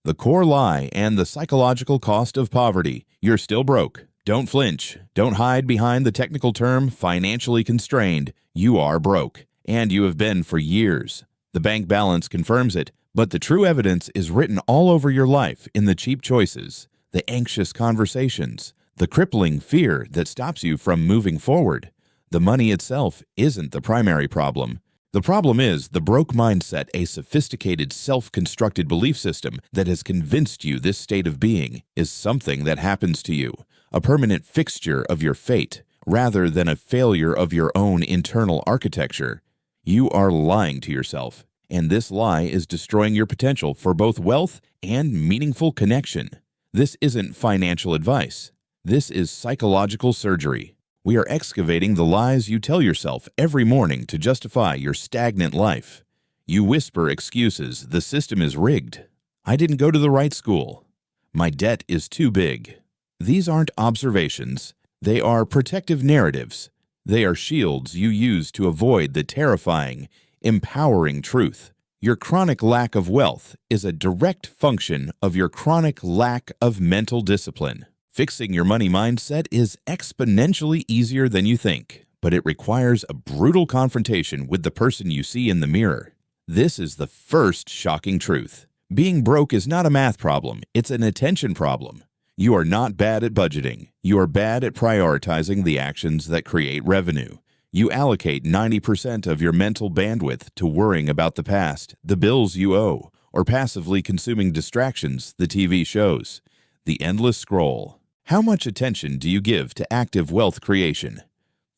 The core lie and the psychological cost of poverty. You're still broke. Don't flinch. Don't hide behind the technical term financially constrained. You are broke, and you have been for years. The bank balance confirms it, but the true evidence is written all over your life in the cheap choices, the anxious conversations, the crippling fear that stops you from moving forward. The money itself isn't the primary problem. The problem is the broke mindset, a sophisticated, self-constructed belief system that has convinced you this state of being is something that happens to you, a permanent fixture of your fate, rather than a failure of your own internal architecture. You are lying to yourself, and this lie is destroying your potential for both wealth and meaningful connection. This isn't financial advice. This is psychological surgery. We are excavating the lies you tell yourself every morning to justify your stagnant life. You whisper excuses. The system is rigged. I didn't go to the right school. My debt is too big. These aren't observations. They are protective narratives. They are shields you use to avoid the terrifying, empowering truth. Your chronic lack of wealth is a direct function of your chronic lack of mental discipline. Fixing your money mindset is exponentially easier than you think, but it requires a brutal confrontation with the person you see in the mirror. This is the first shocking truth. Being broke is not a math problem, it's an attention problem. You are not bad at budgeting. You are bad at prioritizing the actions that create revenue. You allocate 90% of your mental bandwidth to worrying about the past, the bills you owe, or passively consuming distractions, the TV shows, the endless scroll. How much attention do you give to active wealth creation?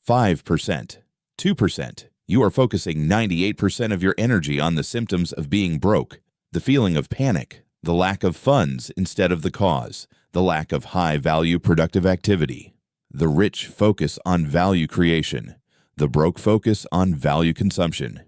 5%, 2%. You are focusing 98% of your energy on the symptoms of being broke, the feeling of panic, the lack of funds instead of the cause, the lack of high-value productive activity. The rich focus on value creation, the broke focus on value consumption.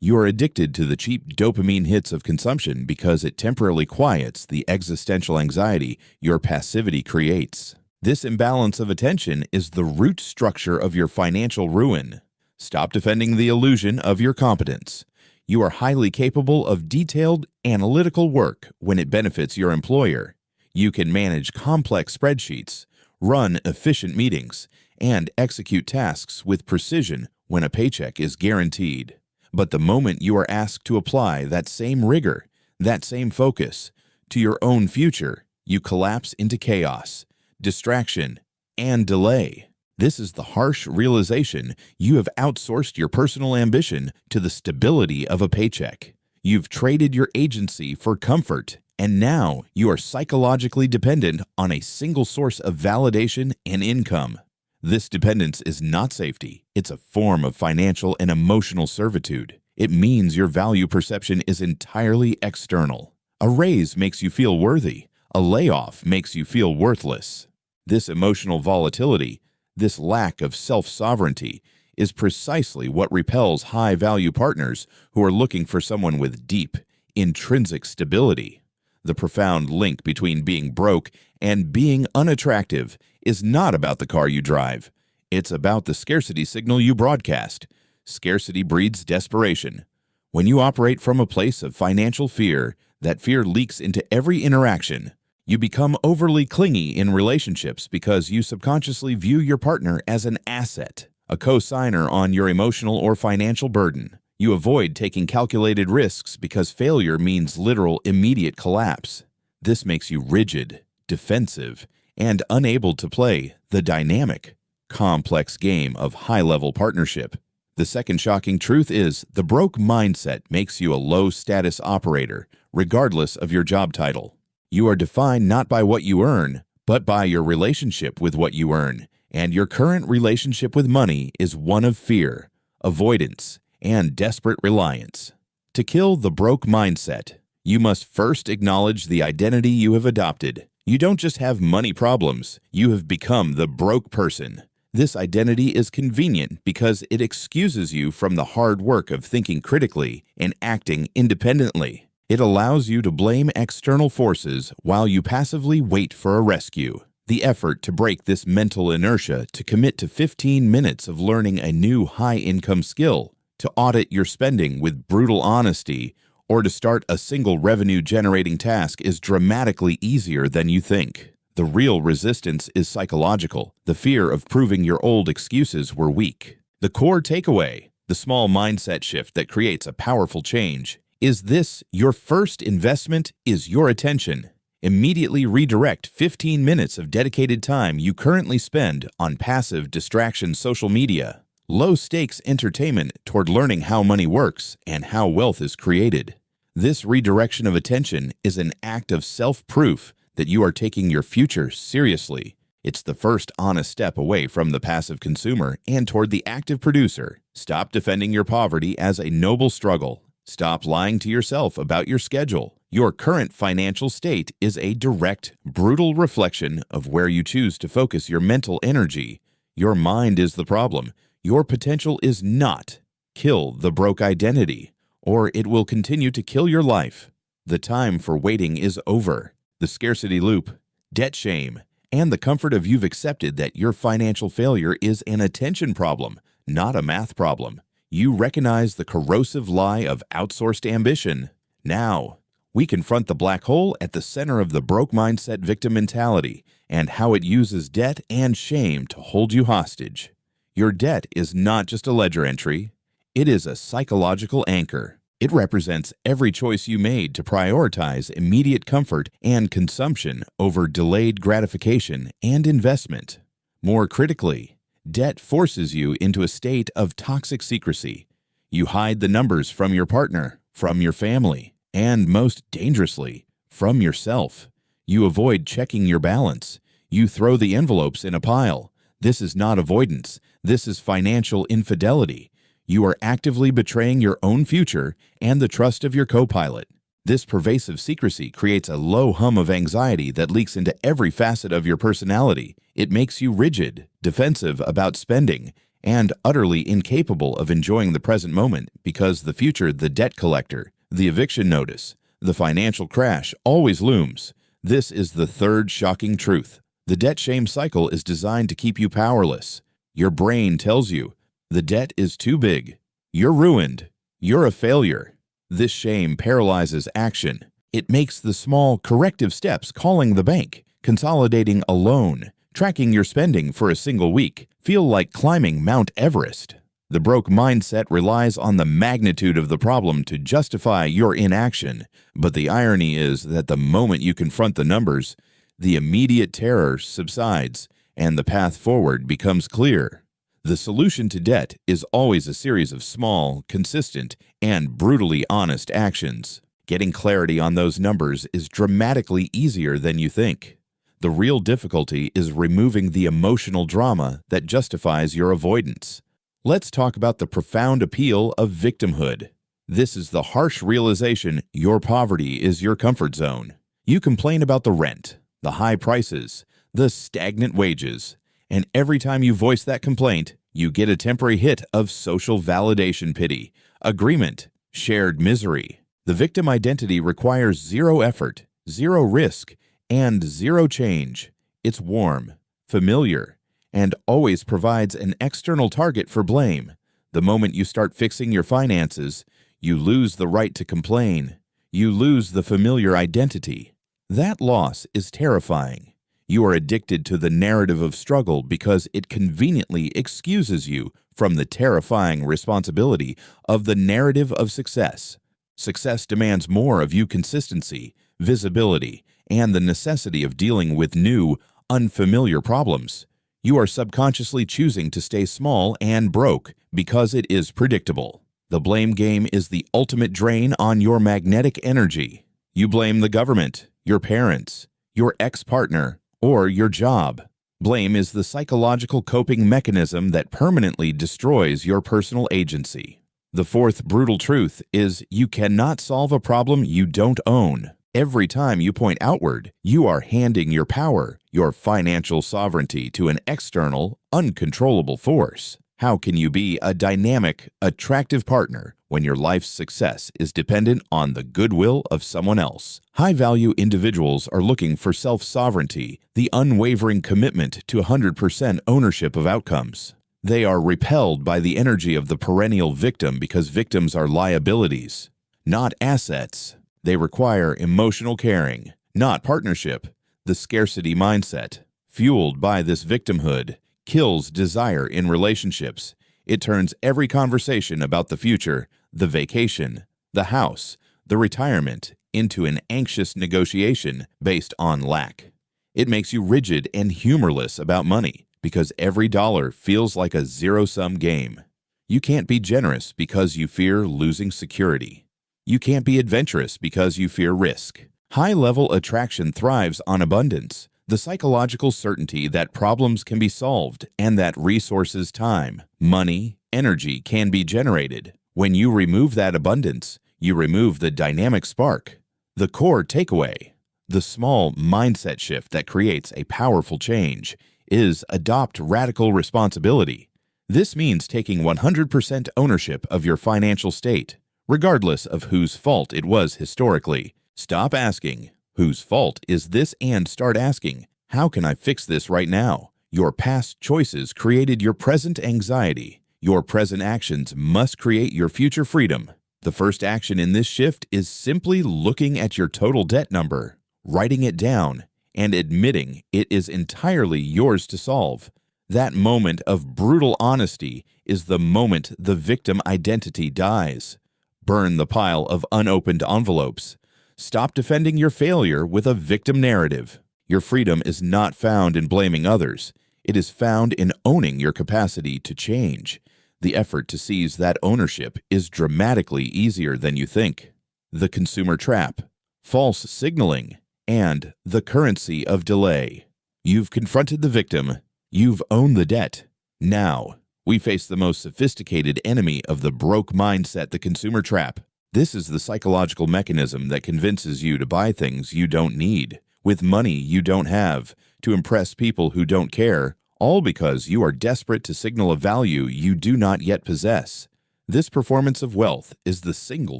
You are addicted to the cheap dopamine hits of consumption because it temporarily quiets the existential anxiety your passivity creates. This imbalance of attention is the root structure of your financial ruin. Stop defending the illusion of your competence. You are highly capable of detailed, analytical work when it benefits your employer. You can manage complex spreadsheets, run efficient meetings, and execute tasks with precision when a paycheck is guaranteed. But the moment you are asked to apply that same rigor, that same focus, to your own future, you collapse into chaos, distraction, and delay. This is the harsh realization you have outsourced your personal ambition to the stability of a paycheck. You've traded your agency for comfort, and now you are psychologically dependent on a single source of validation and income. This dependence is not safety. It's a form of financial and emotional servitude. It means your value perception is entirely external. A raise makes you feel worthy. A layoff makes you feel worthless. This emotional volatility, this lack of self-sovereignty, is precisely what repels high-value partners who are looking for someone with deep, intrinsic stability. The profound link between being broke and being unattractive is not about the car you drive. It's about the scarcity signal you broadcast. Scarcity breeds desperation. When you operate from a place of financial fear, that fear leaks into every interaction. You become overly clingy in relationships because you subconsciously view your partner as an asset, a co-signer on your emotional or financial burden. You avoid taking calculated risks because failure means literal immediate collapse. This makes you rigid, defensive, and unable to play the dynamic, complex game of high-level partnership. The second shocking truth is the broke mindset makes you a low-status operator, regardless of your job title. You are defined not by what you earn, but by your relationship with what you earn, and your current relationship with money is one of fear, avoidance, and desperate reliance. To kill the broke mindset, you must first acknowledge the identity you have adopted. You don't just have money problems, you have become the broke person. This identity is convenient because it excuses you from the hard work of thinking critically and acting independently. It allows you to blame external forces while you passively wait for a rescue. The effort to break this mental inertia to commit to 15 minutes of learning a new high-income skill, to audit your spending with brutal honesty, or to start a single revenue-generating task is dramatically easier than you think. The real resistance is psychological, the fear of proving your old excuses were weak. The core takeaway, the small mindset shift that creates a powerful change, is this: your first investment is your attention. Immediately redirect 15 minutes of dedicated time you currently spend on passive distraction social media, low-stakes entertainment toward learning how money works and how wealth is created. This redirection of attention is an act of self-proof that you are taking your future seriously. It's the first honest step away from the passive consumer and toward the active producer. Stop defending your poverty as a noble struggle. Stop lying to yourself about your schedule. Your current financial state is a direct, brutal reflection of where you choose to focus your mental energy. Your mind is the problem. Your potential is not. Kill the broke identity, or it will continue to kill your life. The time for waiting is over. The scarcity loop, debt shame, and the comfort of you've accepted that your financial failure is an attention problem, not a math problem. You recognize the corrosive lie of outsourced ambition. Now, we confront the black hole at the center of the broke mindset victim mentality and how it uses debt and shame to hold you hostage. Your debt is not just a ledger entry. It is a psychological anchor. It represents every choice you made to prioritize immediate comfort and consumption over delayed gratification and investment. More critically, debt forces you into a state of toxic secrecy. You hide the numbers from your partner, from your family, and most dangerously, from yourself. You avoid checking your balance. You throw the envelopes in a pile. This is not avoidance. This is financial infidelity. You are actively betraying your own future and the trust of your co-pilot. This pervasive secrecy creates a low hum of anxiety that leaks into every facet of your personality. It makes you rigid, defensive about spending, and utterly incapable of enjoying the present moment because the future, the debt collector, the eviction notice, the financial crash always looms. This is the third shocking truth. The debt shame cycle is designed to keep you powerless. Your brain tells you, the debt is too big. You're ruined. You're a failure. This shame paralyzes action. It makes the small corrective steps, calling the bank, consolidating a loan, tracking your spending for a single week, feel like climbing Mount Everest. The broke mindset relies on the magnitude of the problem to justify your inaction, but the irony is that the moment you confront the numbers, the immediate terror subsides and the path forward becomes clear. The solution to debt is always a series of small, consistent, and brutally honest actions. Getting clarity on those numbers is dramatically easier than you think. The real difficulty is removing the emotional drama that justifies your avoidance. Let's talk about the profound appeal of victimhood. This is the harsh realization your poverty is your comfort zone. You complain about the rent, the high prices, the stagnant wages, and every time you voice that complaint, you get a temporary hit of social validation pity, agreement, shared misery. The victim identity requires zero effort, zero risk, and zero change. It's warm, familiar, and always provides an external target for blame. The moment you start fixing your finances, you lose the right to complain. You lose the familiar identity. That loss is terrifying. You are addicted to the narrative of struggle because it conveniently excuses you from the terrifying responsibility of the narrative of success. Success demands more of you: consistency, visibility, and the necessity of dealing with new, unfamiliar problems. You are subconsciously choosing to stay small and broke because it is predictable. The blame game is the ultimate drain on your magnetic energy. You blame the government, your parents, your ex-partner, or your job. Blame is the psychological coping mechanism that permanently destroys your personal agency. The fourth brutal truth is you cannot solve a problem you don't own. Every time you point outward, you are handing your power, your financial sovereignty, to an external, uncontrollable force. How can you be a dynamic, attractive partner when your life's success is dependent on the goodwill of someone else? High-value individuals are looking for self-sovereignty, the unwavering commitment to 100% ownership of outcomes. They are repelled by the energy of the perennial victim because victims are liabilities. not assets. They require emotional caring, not partnership. The scarcity mindset, fueled by this victimhood, kills desire in relationships. It turns every conversation about the future, the vacation, the house, the retirement, into an anxious negotiation based on lack. It makes you rigid and humorless about money because every dollar feels like a zero-sum game. You can't be generous because you fear losing security. You can't be adventurous because you fear risk. High-level attraction thrives on abundance, the psychological certainty that problems can be solved and that resources, time, money, energy can be generated. When you remove that abundance, you remove the dynamic spark. The core takeaway, the small mindset shift that creates a powerful change, is adopt radical responsibility. This means taking 100% ownership of your financial state, regardless of whose fault it was historically. Stop asking, whose fault is this, and start asking, how can I fix this right now? Your past choices created your present anxiety. Your present actions must create your future freedom. The first action in this shift is simply looking at your total debt number, writing it down, and admitting it is entirely yours to solve. That moment of brutal honesty is the moment the victim identity dies. Burn the pile of unopened envelopes. Stop defending your failure with a victim narrative. Your freedom is not found in blaming others. It is found in owning your capacity to change. The effort to seize that ownership is dramatically easier than you think. The consumer trap, false signaling, and the currency of delay. You've confronted the victim. You've owned the debt. Now, we face the most sophisticated enemy of the broke mindset, the consumer trap. This is the psychological mechanism that convinces you to buy things you don't need, with money you don't have, to impress people who don't care, all because you are desperate to signal a value you do not yet possess. This performance of wealth is the single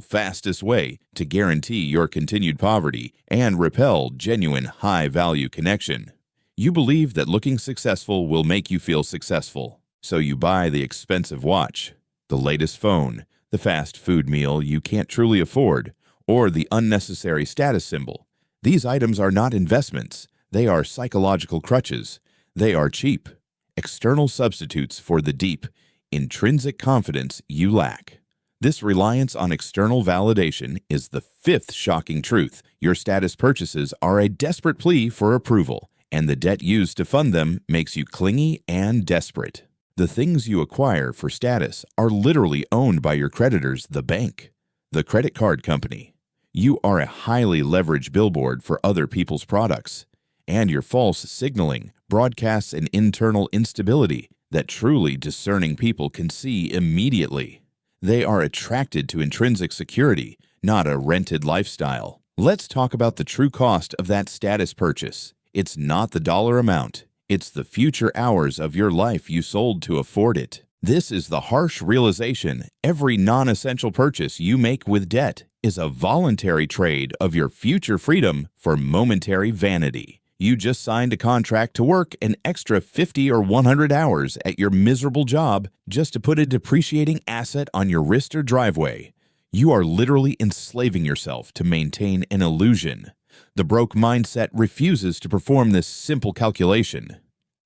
fastest way to guarantee your continued poverty and repel genuine high-value connection. You believe that looking successful will make you feel successful, so you buy the expensive watch, the latest phone, the fast food meal you can't truly afford, or the unnecessary status symbol. These items are not investments. They are psychological crutches. They are cheap, external substitutes for the deep, intrinsic confidence you lack. This reliance on external validation is the fifth shocking truth. Your status purchases are a desperate plea for approval, and the debt used to fund them makes you clingy and desperate. The things you acquire for status are literally owned by your creditors, the bank, the credit card company. You are a highly leveraged billboard for other people's products, and your false signaling broadcasts an internal instability that truly discerning people can see immediately. They are attracted to intrinsic security, not a rented lifestyle. Let's talk about the true cost of that status purchase. It's not the dollar amount. It's the future hours of your life you sold to afford it. This is the harsh realization. Every non-essential purchase you make with debt is a voluntary trade of your future freedom for momentary vanity. You just signed a contract to work an extra 50 or 100 hours at your miserable job just to put a depreciating asset on your wrist or driveway. You are literally enslaving yourself to maintain an illusion. The broke mindset refuses to perform this simple calculation.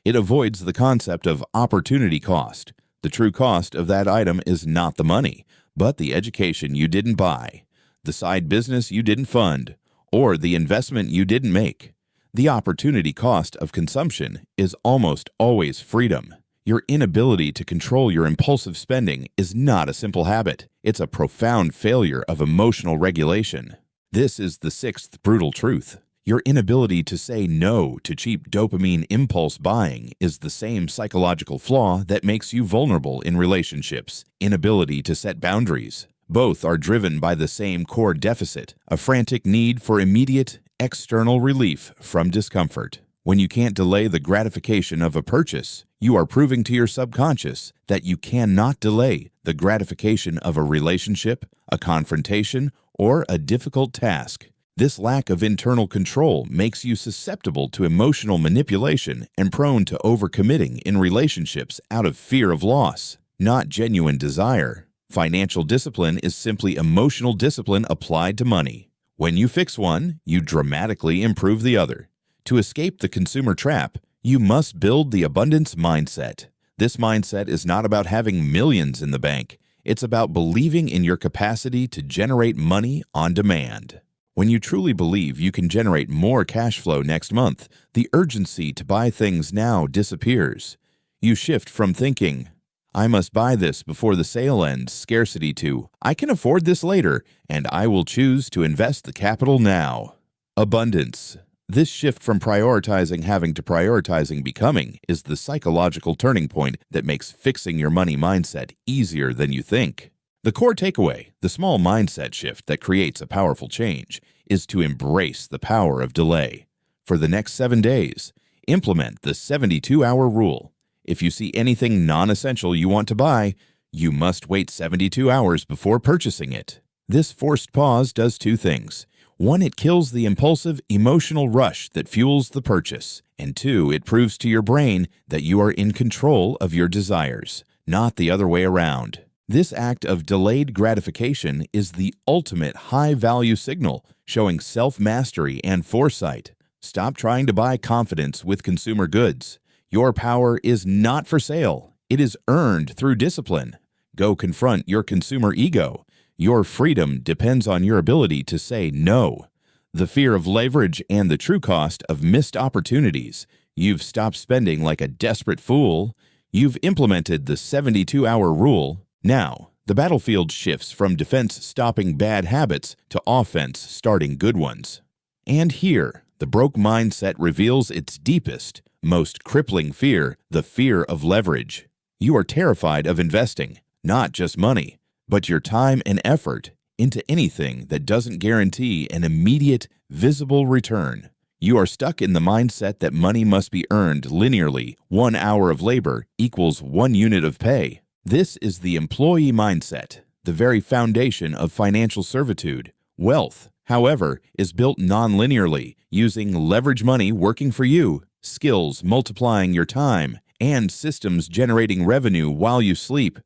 It avoids the concept of opportunity cost. The true cost of that item is not the money, but the education you didn't buy, the side business you didn't fund, or the investment you didn't make. The opportunity cost of consumption is almost always freedom. Your inability to control your impulsive spending is not a simple habit. It's a profound failure of emotional regulation. This is the sixth brutal truth. Your inability to say no to cheap dopamine impulse buying is the same psychological flaw that makes you vulnerable in relationships. Inability to set boundaries. Both are driven by the same core deficit, a frantic need for immediate, external relief from discomfort. When you can't delay the gratification of a purchase, you are proving to your subconscious that you cannot delay the gratification of a relationship, a confrontation, or a difficult task. This lack of internal control makes you susceptible to emotional manipulation and prone to overcommitting in relationships out of fear of loss, not genuine desire. Financial discipline is simply emotional discipline applied to money. When you fix one, you dramatically improve the other. To escape the consumer trap, you must build the abundance mindset. This mindset is not about having millions in the bank. It's about believing in your capacity to generate money on demand. When you truly believe you can generate more cash flow next month, the urgency to buy things now disappears. You shift from thinking, "I must buy this before the sale ends," scarcity to, "I can afford this later, and I will choose to invest the capital now." Abundance. This shift from prioritizing having to prioritizing becoming is the psychological turning point that makes fixing your money mindset easier than you think. The core takeaway, the small mindset shift that creates a powerful change, is to embrace the power of delay. For the next 7 days, implement the 72-hour rule. If you see anything non-essential you want to buy, you must wait 72 hours before purchasing it. This forced pause does 2 things. 1, it kills the impulsive, emotional rush that fuels the purchase. And 2, it proves to your brain that you are in control of your desires, not the other way around. This act of delayed gratification is the ultimate high-value signal, showing self-mastery and foresight. Stop trying to buy confidence with consumer goods. Your power is not for sale. It is earned through discipline. Go confront your consumer ego. Your freedom depends on your ability to say no. The fear of leverage and the true cost of missed opportunities. You've stopped spending like a desperate fool. You've implemented the 72-hour rule. Now, the battlefield shifts from defense stopping bad habits to offense starting good ones. And here, the broke mindset reveals its deepest, most crippling fear, the fear of leverage. You are terrified of investing, not just money, but your time and effort into anything that doesn't guarantee an immediate, visible return. You are stuck in the mindset that money must be earned linearly. 1 hour of labor equals 1 unit of pay. This is the employee mindset, the very foundation of financial servitude. Wealth, however, is built non-linearly, using leverage money working for you, skills multiplying your time, and systems generating revenue while you sleep.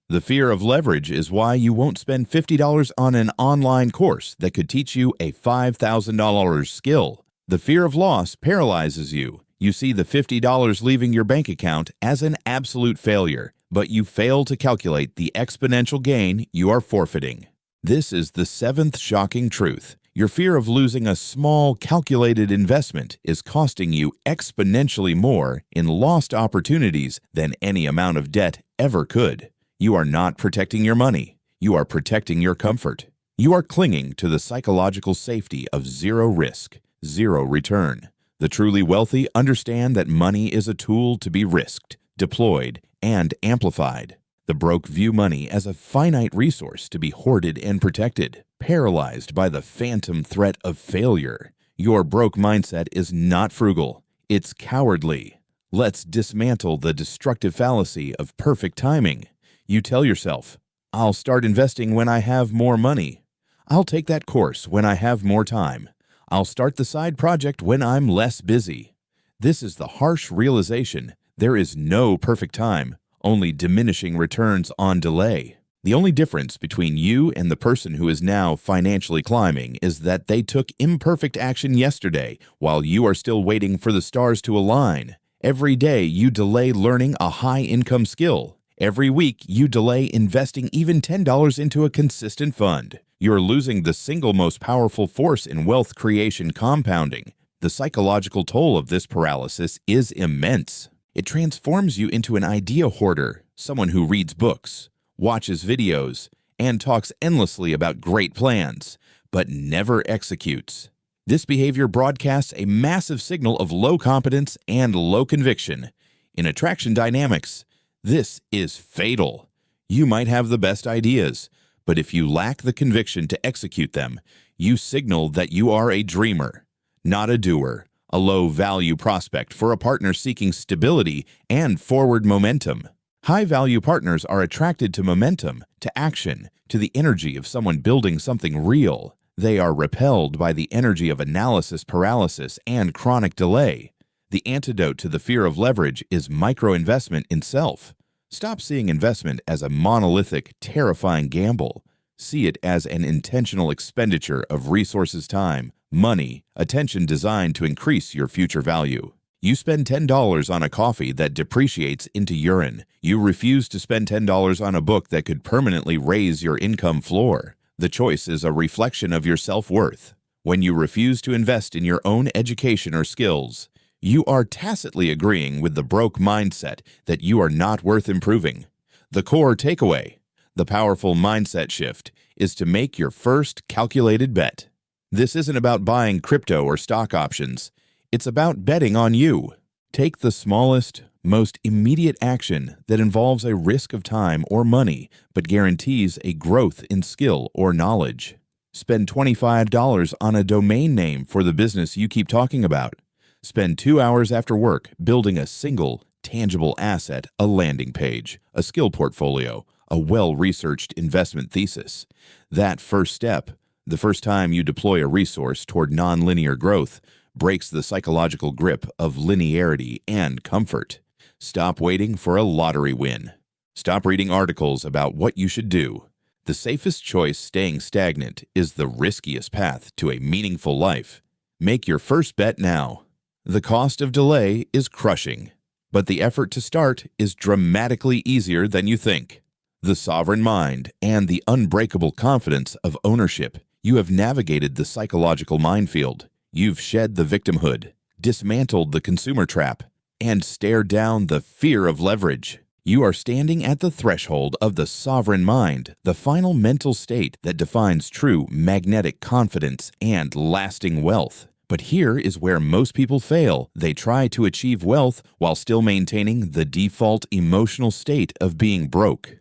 The fear of leverage is why you won't spend $50 on an online course that could teach you a $5,000 skill. The fear of loss paralyzes you. You see the $50 leaving your bank account as an absolute failure, but you fail to calculate the exponential gain you are forfeiting. This is the 7th shocking truth. Your fear of losing a small, calculated investment is costing you exponentially more in lost opportunities than any amount of debt ever could. You are not protecting your money. You are protecting your comfort. You are clinging to the psychological safety of zero risk, zero return. The truly wealthy understand that money is a tool to be risked, deployed, and amplified. The broke view money as a finite resource to be hoarded and protected, paralyzed by the phantom threat of failure. Your broke mindset is not frugal. It's cowardly. Let's dismantle the destructive fallacy of perfect timing. You tell yourself, "I'll start investing when I have more money. I'll take that course when I have more time. I'll start the side project when I'm less busy." This is the harsh realization. There is no perfect time, only diminishing returns on delay. The only difference between you and the person who is now financially climbing is that they took imperfect action yesterday while you are still waiting for the stars to align. Every day you delay learning a high-income skill. Every week you delay investing even $10 into a consistent fund. You're losing the single most powerful force in wealth creation compounding. The psychological toll of this paralysis is immense. It transforms you into an idea hoarder, someone who reads books, watches videos, and talks endlessly about great plans, but never executes. This behavior broadcasts a massive signal of low competence and low conviction. In attraction dynamics, this is fatal. You might have the best ideas, but if you lack the conviction to execute them, you signal that you are a dreamer, not a doer, a low-value prospect for a partner seeking stability and forward momentum. High-value partners are attracted to momentum, to action, to the energy of someone building something real. They are repelled by the energy of analysis paralysis and chronic delay. The antidote to the fear of leverage is micro-investment in self. Stop seeing investment as a monolithic, terrifying gamble. See it as an intentional expenditure of resources, time, money, attention designed to increase your future value. You spend $10 on a coffee that depreciates into urine. You refuse to spend $10 on a book that could permanently raise your income floor. The choice is a reflection of your self-worth. When you refuse to invest in your own education or skills, you are tacitly agreeing with the broke mindset that you are not worth improving. The core takeaway, the powerful mindset shift, is to make your first calculated bet. This isn't about buying crypto or stock options. It's about betting on you. Take the smallest, most immediate action that involves a risk of time or money but guarantees a growth in skill or knowledge. Spend $25 on a domain name for the business you keep talking about. Spend 2 hours after work building a single, tangible asset, a landing page, a skill portfolio, a well-researched investment thesis. That first step, the first time you deploy a resource toward nonlinear growth, breaks the psychological grip of linearity and comfort. Stop waiting for a lottery win. Stop reading articles about what you should do. The safest choice, staying stagnant, is the riskiest path to a meaningful life. Make your first bet now. The cost of delay is crushing, but the effort to start is dramatically easier than you think. The sovereign mind and the unbreakable confidence of ownership. You have navigated the psychological minefield. You've shed the victimhood, dismantled the consumer trap, and stared down the fear of leverage. You are standing at the threshold of the sovereign mind, the final mental state that defines true magnetic confidence and lasting wealth. But here is where most people fail. They try to achieve wealth while still maintaining the default emotional state of being broke.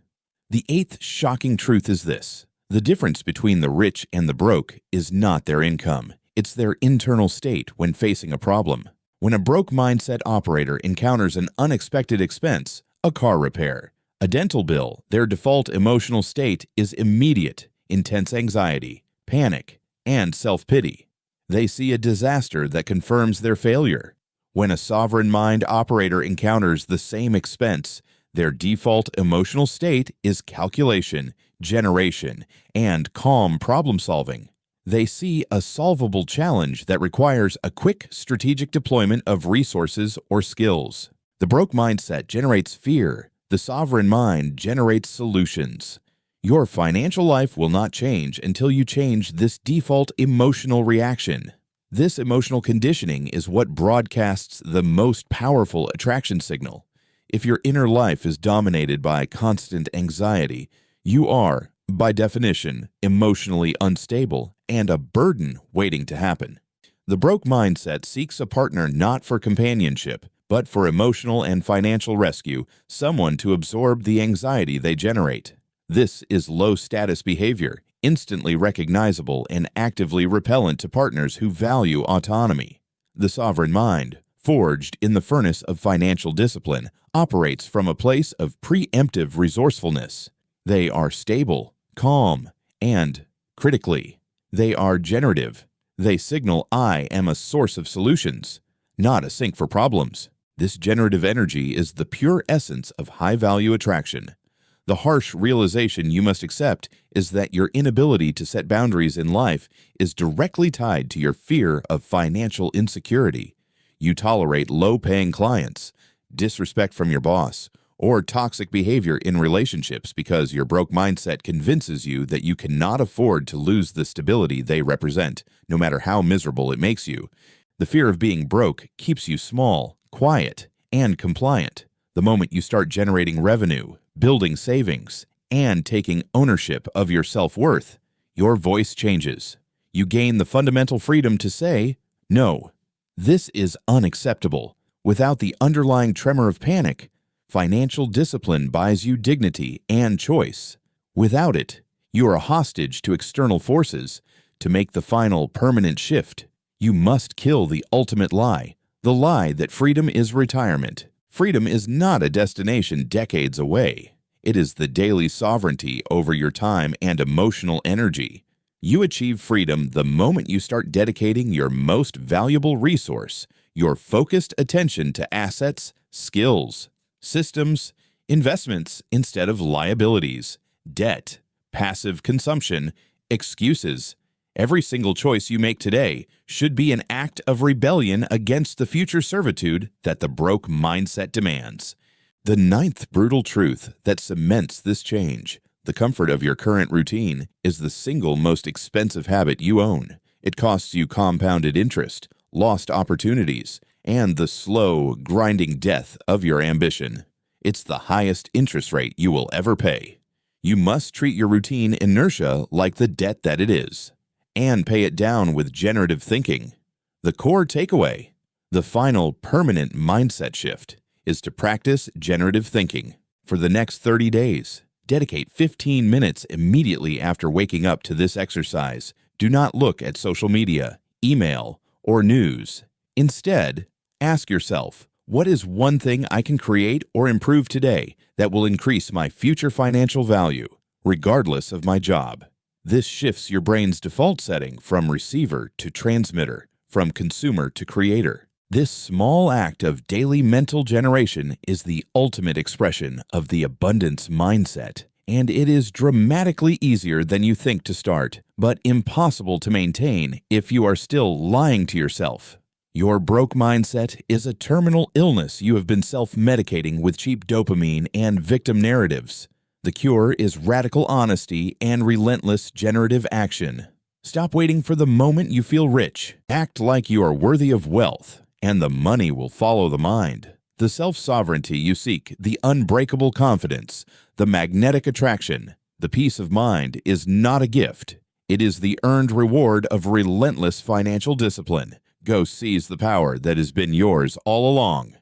The eighth shocking truth is this: the difference between the rich and the broke is not their income. It's their internal state when facing a problem. When a broke mindset operator encounters an unexpected expense, a car repair, a dental bill, their default emotional state is immediate, intense anxiety, panic, and self-pity. They see a disaster that confirms their failure. When a sovereign mind operator encounters the same expense, their default emotional state is calculation, generation, and calm problem-solving. They see a solvable challenge that requires a quick strategic deployment of resources or skills. The broke mindset generates fear. The sovereign mind generates solutions. Your financial life will not change until you change this default emotional reaction. This emotional conditioning is what broadcasts the most powerful attraction signal. If your inner life is dominated by constant anxiety, you are, by definition, emotionally unstable and a burden waiting to happen. The broke mindset seeks a partner not for companionship, but for emotional and financial rescue, someone to absorb the anxiety they generate. This is low-status behavior, instantly recognizable and actively repellent to partners who value autonomy. The sovereign mind, forged in the furnace of financial discipline, operates from a place of preemptive resourcefulness. They are stable, calm, and, critically, they are generative. They signal, "I am a source of solutions, not a sink for problems." This generative energy is the pure essence of high-value attraction. The harsh realization you must accept is that your inability to set boundaries in life is directly tied to your fear of financial insecurity. You tolerate low-paying clients, disrespect from your boss, or toxic behavior in relationships because your broke mindset convinces you that you cannot afford to lose the stability they represent, no matter how miserable it makes you. The fear of being broke keeps you small, quiet, and compliant. The moment you start generating revenue, building savings, and taking ownership of your self-worth, your voice changes. You gain the fundamental freedom to say, "No, this is unacceptable." Without the underlying tremor of panic, financial discipline buys you dignity and choice. Without it, you are a hostage to external forces. To make the final permanent shift, you must kill the ultimate lie, the lie that freedom is retirement. Freedom is not a destination decades away. It is the daily sovereignty over your time and emotional energy. You achieve freedom the moment you start dedicating your most valuable resource, your focused attention, to assets, skills, systems, investments instead of liabilities, debt, passive consumption, excuses. Every single choice you make today should be an act of rebellion against the future servitude that the broke mindset demands. The ninth brutal truth that cements this change: the comfort of your current routine is the single most expensive habit you own. It costs you compounded interest, lost opportunities, and the slow, grinding death of your ambition. It's the highest interest rate you will ever pay. You must treat your routine inertia like the debt that it is, and pay it down with generative thinking. The core takeaway, the final permanent mindset shift, is to practice generative thinking. For the next 30 days, dedicate 15 minutes immediately after waking up to this exercise. Do not look at social media, email, or news. Instead, ask yourself, what is one thing I can create or improve today that will increase my future financial value, regardless of my job? This shifts your brain's default setting from receiver to transmitter, from consumer to creator. This small act of daily mental generation is the ultimate expression of the abundance mindset, and it is dramatically easier than you think to start, but impossible to maintain if you are still lying to yourself. Your broke mindset is a terminal illness you have been self-medicating with cheap dopamine and victim narratives. The cure is radical honesty and relentless generative action. Stop waiting for the moment you feel rich. Act like you are worthy of wealth, and the money will follow the mind. The self-sovereignty you seek, the unbreakable confidence, the magnetic attraction, the peace of mind is not a gift. It is the earned reward of relentless financial discipline. Go seize the power that has been yours all along.